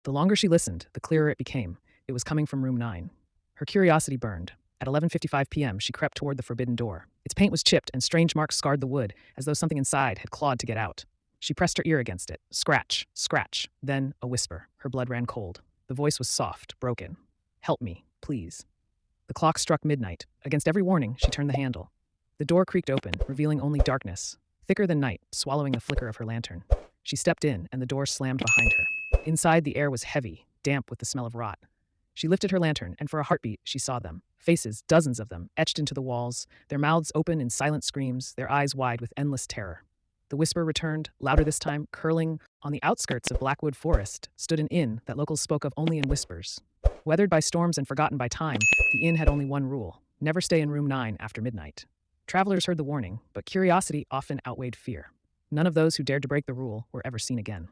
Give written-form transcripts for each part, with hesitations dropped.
The longer she listened, the clearer it became. It was coming from room 9. Her curiosity burned. At 11:55 p.m., she crept toward the forbidden door. Its paint was chipped and strange marks scarred the wood, as though something inside had clawed to get out. She pressed her ear against it. Scratch, scratch. Then a whisper. Her blood ran cold. The voice was soft, broken. "Help me, please." The clock struck midnight. Against every warning, she turned the handle. The door creaked open, revealing only darkness, thicker than night, swallowing the flicker of her lantern. She stepped in, and the door slammed behind her. Inside, the air was heavy, damp with the smell of rot. She lifted her lantern, and for a heartbeat, she saw them. Faces, dozens of them, etched into the walls, their mouths open in silent screams, their eyes wide with endless terror. The whisper returned, louder this time, curling. On the outskirts of Blackwood Forest stood an inn that locals spoke of only in whispers. Weathered by storms and forgotten by time, the inn had only one rule: never stay in room 9 after midnight. Travelers heard the warning, but curiosity often outweighed fear. None of those who dared to break the rule were ever seen again.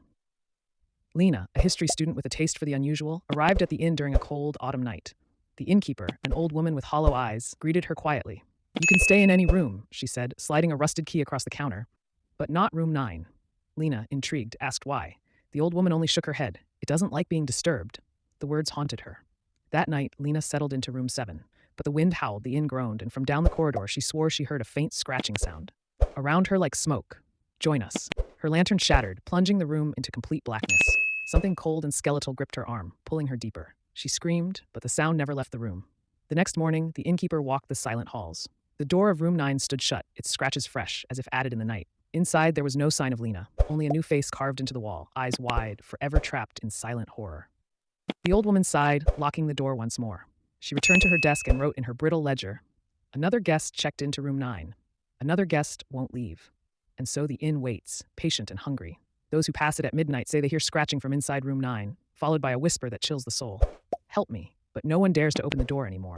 Lena, a history student with a taste for the unusual, arrived at the inn during a cold autumn night. The innkeeper, an old woman with hollow eyes, greeted her quietly. "You can stay in any room," she said, sliding a rusted key across the counter. "But not room 9. Lena, intrigued, asked why. The old woman only shook her head. "It doesn't like being disturbed." The words haunted her. That night, Lena settled into room 7. But the wind howled, the inn groaned, and from down the corridor she swore she heard a faint scratching sound. Around her like smoke. "Join us." Her lantern shattered, plunging the room into complete blackness. Something cold and skeletal gripped her arm, pulling her deeper. She screamed, but the sound never left the room. The next morning, the innkeeper walked the silent halls. The door of room 9 stood shut, its scratches fresh, as if added in the night. Inside, there was no sign of Lena, only a new face carved into the wall, eyes wide, forever trapped in silent horror. The old woman sighed, locking the door once more. She returned to her desk and wrote in her brittle ledger, "Another guest checked into room 9. Another guest won't leave." And so the inn waits, patient and hungry. Those who pass it at midnight say they hear scratching from inside room 9, followed by a whisper that chills the soul. "Help me." But no one dares to open the door anymore.